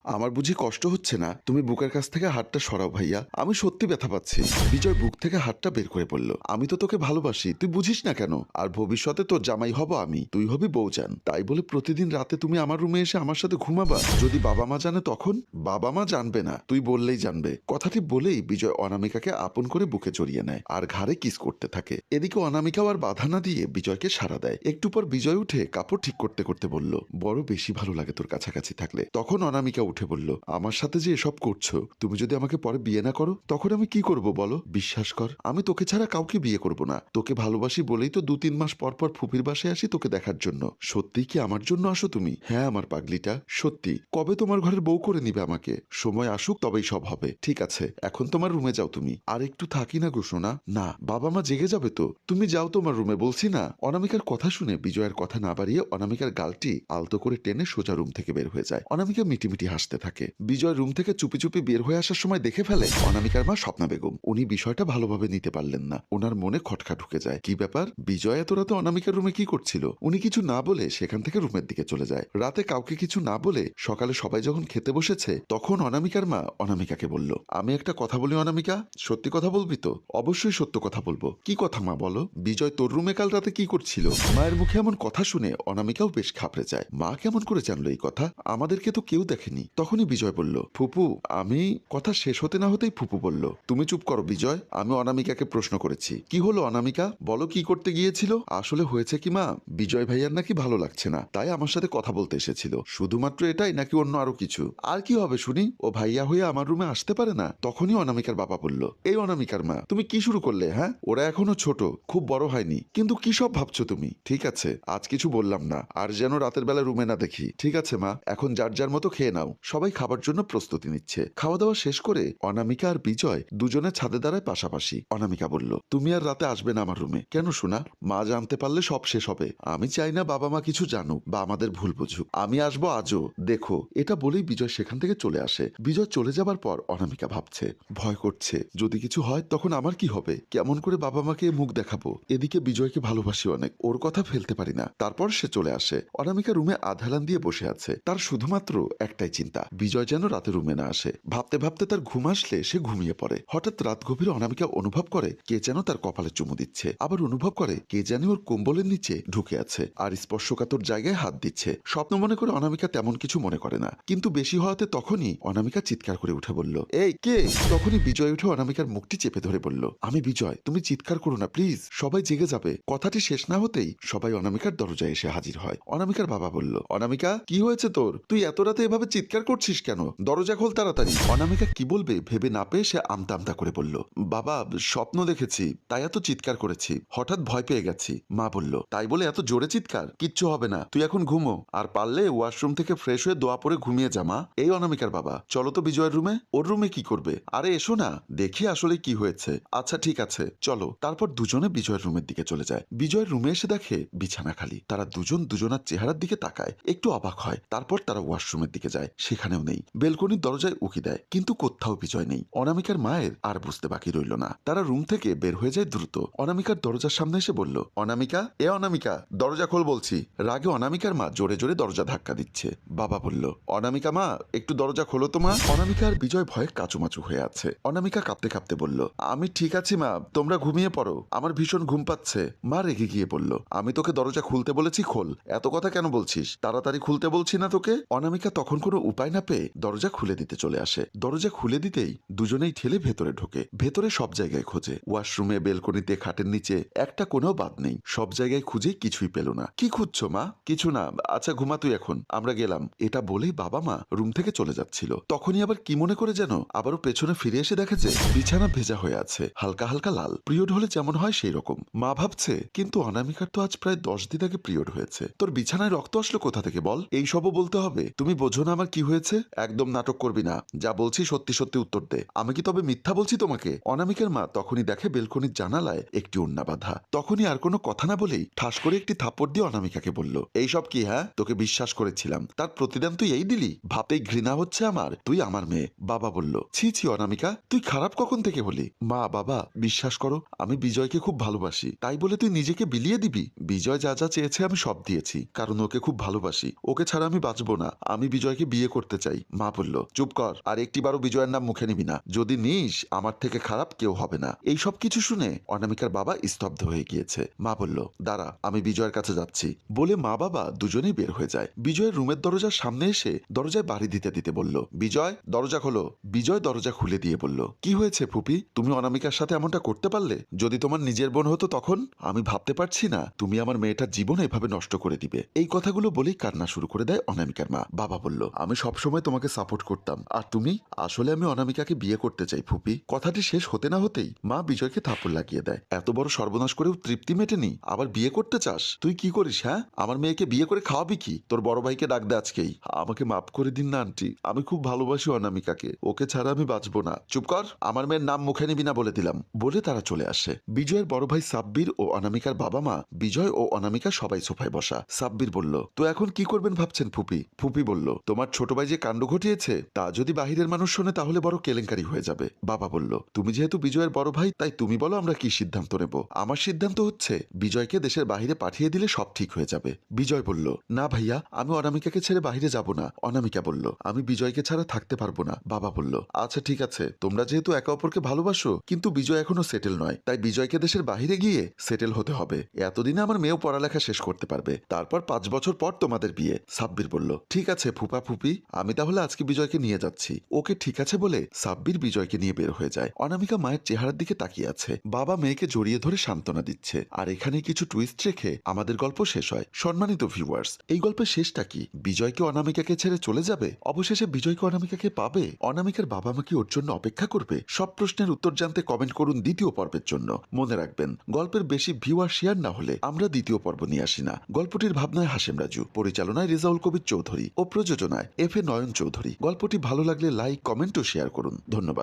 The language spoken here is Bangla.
আমার বুঝি কষ্ট হচ্ছে না? তুমি বুকের কাছ থেকে হাতটা সরাও ভাইয়া। আমি সত্যি ব্যথা পাচ্ছি। বিজয় বুক থেকে হাতটা বের করে বলল, আমি তো তোকে ভালোবাসি, তুই বুঝিস না কেন? আর ভবিষ্যতে তোর জামাই হব আমি, তুই হবি বউজান। তাই বলে প্রতিদিন রাতে তুমি আমার রুমে এসে আমার সাথে ঘুমাবা? যদি বাবা মা জানে তখন? বাবা মা জানবে না, তুই বললেই জানবে। কথাটি বলেই বিজয় অনামিকাকে আপন করে বুকে জড়িয়ে নেয় আর ঘাড়ে কিস করতে থাকে। এদিকে অনামিকাও আর বাধা না দিয়ে বিজয়কে সাড়া দেয়। একটু পর বিজয় উঠে কাপড় ঠিক করতে করতে বলল, বড় বেশি ভালো লাগে তোর কাছাকাছি থাকলে। তখন অনামিকা উঠে বলল, আমার সাথে যে এসব করছো, তুমি যদি আমাকে পরে বিয়ে না করো তখন আমি কি করব বলো? বিশ্বাস কর, আমি তোকে ছাড়া কাউকে বিয়ে করব না। তোকে ভালোবাসি বলেই তো 2-3 মাস পর পর ফুপির বাসায় আসি তোকে দেখার জন্য। সত্যিই কি আমার জন্য আসো তুমি? হ্যাঁ আমার পাগলিটা, সত্যি। কবে তোমার ঘরের বউ করে নিবে আমাকে? সময় আসুক তবেই সব হবে। ঠিক আছে, এখন তোমার রুমে যাও তুমি। আর একটু থাকি না গো সোনা। না, বাবা মা জেগে যাবে তো। তুমি যাও তোমার রুমে বলছি না। অনামিকার কথা শুনে বিজয়ের কথা না বাড়িয়ে অনামিকার গালটি আলতো করে টেনে সোজা রুম থেকে বের হয়ে যায়। অনামিকা মিটিমিটি হাসতে থাকে। বিজয় রুম থেকে চুপি চুপি বের হয়ে আসার সময় দেখে ফেলে অনামিকার মা স্বপ্না বেগম। উনি বিষয়টা ভালোভাবে নিতে পারলেন না। ওনার মনে খটকা ঢুকে যায়। কি ব্যাপার, বিজয় এত রাতে অনামিকার রুমে কি করছিল? উনি কিছু না বলে সেখান থেকে রুমের দিকে চলে যায়। রাতে কাউকে কিছু না বলে সকালে সবাই যখন খেতে বসেছে তখন অনামিকার মা অনামিকাকে বলল, আমি একটা কথা বলি অনামিকা, সত্যি কথা বলবি তো? অবশ্যই সত্য কথা বলবো। কি কথা মা বলো? বিজয় তোর রুমে কাল রাতে কি করছিল? মায়ের মুখে এমন কথা শুনে অনামিকাও বেশ ঘাবড়ে যায়। মা কেমন করে জানলো এই কথা? আমাদেরকে তো কেউ দেখেনি। তখনই বিজয় বলল, ফুপু আমি। কথা শেষ হতে না হতেই ফুপু বলল, তুমি চুপ করো বিজয়, আমি অনামিকাকে প্রশ্ন করেছি। কি হলো অনামিকা, বলো কি করতে গিয়েছিল? আসলে হয়েছে কি মা, বিজয় ভাইয়ার নাকি ভালো লাগছে না, তাই আমার সাথে কথা বলতে এসেছিল। শুধুমাত্র এটাই নাকি অন্য আরো কিছু? আর কি হবে শুনি, ও ভাইয়া হয়ে আমার রুমে আসতে পারে না। তখনই অনামিকার বাবা বলল, এই অনামিকার মা, তুমি কি শুরু করলে? হ্যাঁ, ওরা এখনো ছোট, খুব বড় হয়নি, কিন্তু কি সব ভাবছো তুমি? ঠিক আছে, আজ কিছু বললাম না, আর যেন রাতের বেলা রুমে না দেখি। ঠিক আছে মা, এখন যার যার মতো খেয়ে নাও। সবাই খাবার জন্য প্রস্তুতি নিচ্ছে। খাওয়া দাওয়া শেষ করে অনামিকা আর বিজয় দুজনে ছাদে দাঁড়ায় পাশাপাশি। অনামিকা বলল, তুমি আর রাতে আসবে না আমার রুমে। কেন শোনা? মা জানতে পারলে সব শেষ হবে। আমি চাই না বাবা মা কিছু জানুক বা আমাদের ভুল বুঝুক। আমি আসবো আজও, দেখো। এটা বলেই বিজয় সেখান থেকে চলে আসে। বিজয় চলে যাবার পর অনামিকা ভাবছে, ভয় করছে যদি কিছু হয় তখন আমার কি হবে? কেমন করে বাবা মাকে মুখ দেখাবো? এদিকে বিজয়কে ভালোবাসি অনেক, ওর কথা ফেলতে পারি না। তারপর সে চলে আসে। অনামিকা রুমে আধালান দিয়ে বসে আছে। তার শুধুমাত্র একটাই চিন্তা, বিজয় যেন রাতে রুমে না আসে। ভাবতে ভাবতে তার ঘুম আসলে সে ঘুমিয়ে পড়ে। হঠাৎ রাত গভীরে অনামিকা অনুভব করে কে যেন তার কপালে চুমু দিচ্ছে। আবার অনুভব করে কে জানি ওর কম্বলের নিচে ঢুকে আছে আর স্পর্শকাতর জায়গায় হাত দিচ্ছে। স্বপ্ন মনে করে অনামিকা তেমন কিছু মনে করে না, কিন্তু বেশি হওয়াতে তখনই অনামিকা চিৎকার করে উঠে বলল, এই কে? তখনই বিজয় উঠে অনামিকার মুখটি চেপে ধরে বলল, আমি বিজয়, তুমি চিৎকার করো না প্লিজ, সবাই জেগে যাবে। কথাটি শেষ না হতেই সবাই অনামিকার দরজায় এসে হাজির হয়। অনামিকার বাবা বলল, অনামিকা কি হয়েছে তোর? তুই এত রাতে এভাবে চিৎকার করছিস কেন? দরজা খোল তাড়াতাড়ি। অনামিকা কি বলবে ভেবে না পেয়ে সে আমতা আমতা করে বলল, বাবা স্বপ্ন দেখেছি, তাই এত চিৎকার করেছি, হঠাৎ ভয় পেয়ে গেছি। মা বলল, তাই বলে এত জোরে চিৎকার? কিচ্ছু হবে না, তুই এখন ঘুমো, আর পারলে ওয়াশরুম থেকে ফ্রেশ হয়ে দোয়া পরে ঘুমিয়ে যা মা। এই অনামিকার বাবা, চলো তো বিজয়ের রুমে। ওর রুমে কি করবে? আরে এসো না, দেখি আসলে কি হয়েছে। আচ্ছা ঠিক আছে চলো। তারপর দুজনে বিজয়ের রুমের দিকে চলে যায়। বিজয়ের রুমে এসে দেখে বিছানা খালি। তারা দুজন দুজনার চেহারার দিকে তাকায়, একটু অবাক হয়। তারপর তারা ওয়াশরুমের দিকে যায়, সেখানেও নেই। বেলকনির দরজায় উকি দেয়, কিন্তু কোথাও বিজয় নেই। অনামিকার মায়ের আর বুঝতে বাকি রইল না। তারা রুম থেকে বের হয়ে যায় দ্রুত। অনামিকার দরজার সামনে এসে বলল, অনামিকা, এ অনামিকা, দরজা খোল বলছি। রাগে অনামিকার মা জোরে জোরে দরজা ধাক্কা দিচ্ছে। বাবা বলল, অনামিকা মা, একটু দরজা খোলো তো মা। অনামিকা আর বিজয় ভয়ে কাচুমাচু হয়ে আছে। অনামিকা কাঁপতে কাঁপতে বলল, আমি ঠিক আছি মা, তোমরা ঘুমিয়ে পড়ো, আমার ভীষণ ঘুম পাচ্ছে। মা রেগে গিয়ে বলল, আমি তোকে দরজা খুলতে বলেছি, খোল, এত কথা কেন বলছিস? তাড়াতাড়ি খুলতে বলছি না তোকে? অনামিকা তখন কোনো উপায় না পেয়ে দরজা খুলে দিতে চলে আসে। দরজা খুলে দিতেই দুজনেই ঠেলে ভেতরে ঢোকে। ভেতরে সব জায়গায় খোঁজে, ওয়াশরুমে, বেলকনিতে, খাটের নিচে, একটা কোনেও বাদ নেই। সব জায়গায় খুঁজে কিছুই পেল না। কি খুঁজছো মা? কিছু না, আচ্ছা ঘুমা তুই এখন, আমরা গেলাম। এটা বলেই বাবা মা রুম থেকে চলে যাচ্ছিল। তখনই আবার কি মনে করে যেন আবারও পেছনে ফিরে এসে দেখে যে বিছানা ভেজা হয়ে আছে, হালকা হালকা লাল। পিরিয়ড হলে যেমন হয় সেই রকম। মা ভাবছে, কিন্তু অনামিকার তো আজ প্রায় 10 দিন আগে পিরিয়ড হয়েছে, তোর বিছানায় রক্ত আসলো কোথা থেকে বল? এই সবও বলতে হবে? তুমি বোঝো না আমার কি হয়েছে? একদম নাটক করবি না, যা বলছি সত্যি সত্যি উত্তর দে। আমি কি তবে মিথ্যা বলছি তোমাকে? অনামিকার মা তখনই দেখে বেলকনির জানালায় একটি ওড়না বাঁধা। তখনই আর কোনো কথা না বলেই ঠাস করে একটি থাপ্পড় দিয়ে অনামিকাকে বলল, এই সব কি? হ্যাঁ, তোকে বিশ্বাস করেছিলাম, তার প্রতিদান তুই এই দিলি? ভাবতেই ঘৃণা হচ্ছে আমার, তুই আমার মেয়ে। বাবা বলল, ছি ছি অনামিকা, তুই খারাপ কখন থেকে হলি? মা, বাবা বিশ্বাস করো, আমি বিজয়কে খুব ভালোবাসি, তাই বলে তুই নিজেকে বিলিয়ে দিবি? বিজয় যা যা চেয়েছে আমি সব দিয়েছি, কারণ ওকে খুব ভালোবাসি। ওকে ছাড়া আমি বাঁচবো না। আমি বিজয়কে বিয়ে করতে চাই। মা বলল, চুপ কর, আর একটিবারও বিজয়ের নাম মুখে নিবি না। যদি নিস আমার থেকে খারাপ কেউ হবে না। এই সব কিছু শুনে অনামিকার বাবা স্তব্ধ হয়ে গিয়েছে। মা বলল, দাঁড়া, আমি বিজয়ের কাছে যাচ্ছি। বলে মা বাবা দুজনেই বের হয়ে যায়। বিজয়ের রুমের দরজার সামনে এসে দরজায় বাড়ি দিতে দিতে বলল, বিজয় দরজা খোলো। বিজয় দরজা খুলে দিয়ে বলল, কি হয়েছে ফুপি? তুমি অনামিকার সাথে এমনটা করতে পারলে? যদি তোমার নিজের বোন হতো তখন? আমি ভাবতে পারছি না তুমি আমার মেয়েটার জীবন এভাবে নষ্ট করে দিবে। এই কথাগুলো বলেই কান্না শুরু করে দেয় অনামিকার মা। বাবা বলল, আমি সবসময় তোমাকে সাপোর্ট করতাম, আর তুমি? আসলে আমি অনামিকাকে বিয়ে করতে চাই ফুপি। কথাটি শেষ হতে না হতেই মা বিজয়কে থাপ্পড় লাগিয়ে দেয়। এত বড় সর্বনাশ করেও তৃপ্তি মেটেনি, আবার বিয়ে করতে চাস? তুই কি করিস? হ্যাঁ, আমার মেয়েকে বিয়ে করে খাওয়াবি কি? তোর বড় ভাইকে ডাক দে আজকেই। আমাকে মাফ করে দিন না আন্টি, আমি খুব ভালোবাসি অনামিকাকে, ওকে ছাড়া আমি বাঁচবো না। চুপ কর, আমার মেয়ের নাম মুখে নিবি না বলে দিলাম। বলে তারা চলে আসে। বিজয়ের বড় ভাই সাব্বির ও অনামিকার বাবা মা, বিজয় ও অনামিকা সবাই সোফায় বসা। সাব্বির বলল, তো এখন কি করবেন ভাবছেন ফুপি? ফুপি বলল, তোমার ছোট ভাই যে কাণ্ড ঘটিয়েছে তা যদি বাহিরের মানুষ শোনে তাহলে বড় কেলেঙ্কারি হয়ে যাবে। বাবা বলল, তুমি যেহেতু বিজয়ের বড় ভাই, তাই তুমি বলো আমরা কি সিদ্ধান্ত নেব। আমার সিদ্ধান্ত হচ্ছে বিজয়কে দেশের বাহিরে পাঠিয়ে দিলে সব ঠিক হয়ে যাবে। বিজয় বলল, না ভাইয়া, আমি অনামিকাকে ছেড়ে বাহিরে যাব না। অনামিকা বলল, আমি বিজয়কে ছাড়া থাকতে পারবো না। বাবা বলল, আচ্ছা ঠিক আছে, তোমরা যেহেতু একে অপরকে ভালোবাসো, কিন্তু বিজয় এখনো সেটেল নয়, তাই বিজয়কে দেশের বাহিরে গিয়ে সেটেল হতে হবে। এতদিনে আমার মেয়েও পড়ালেখা শেষ করতে পারবে, তারপর 5 বছর পর তোমাদের বিয়ে। সাব্বির বলল, ঠিক আছে ফুপা ফুপি, আমি তাহলে আজকে বিজয়কে নিয়ে যাচ্ছি। ওকে ঠিক আছে বলে সাব্বির বিজয়কে নিয়ে বের হয়ে যায়। অনামিকা মায়ের চেহারার দিকে তাকিয়ে আছে। বাবা মেয়েকে জড়িয়ে ধরে সান্ত্বনা দিচ্ছে। আর এখানে কিছু টুইস্ট রেখে আমাদের গল্প শেষ হয়। সম্মানিত ভিউয়ার্স, এই গল্পের শেষটা কি? বিজয়কে অনামিকাকে ছেড়ে চলে যাবে? অবশেষে বিজয়কে অনামিকাকে পাবে? অনামিকার বাবা মা কি ওর জন্য অপেক্ষা করবে? সব প্রশ্নের উত্তর জানতে কমেন্ট করুন দ্বিতীয় পর্বের জন্য। মনে রাখবেন, গল্পের বেশি ভিউ আর শেয়ার না হলে আমরা দ্বিতীয় পর্ব নিয়ে আসি না। গল্পটির ভাবনায় হাশেম রাজু, পরিচালনায় রেজাউল কবির চৌধুরী ও প্রযোজনায় এফ এ নয়ন চৌধুরী। গল্পটি ভালো লাগলে লাইক, কমেন্ট ও শেয়ার করুন। ধন্যবাদ।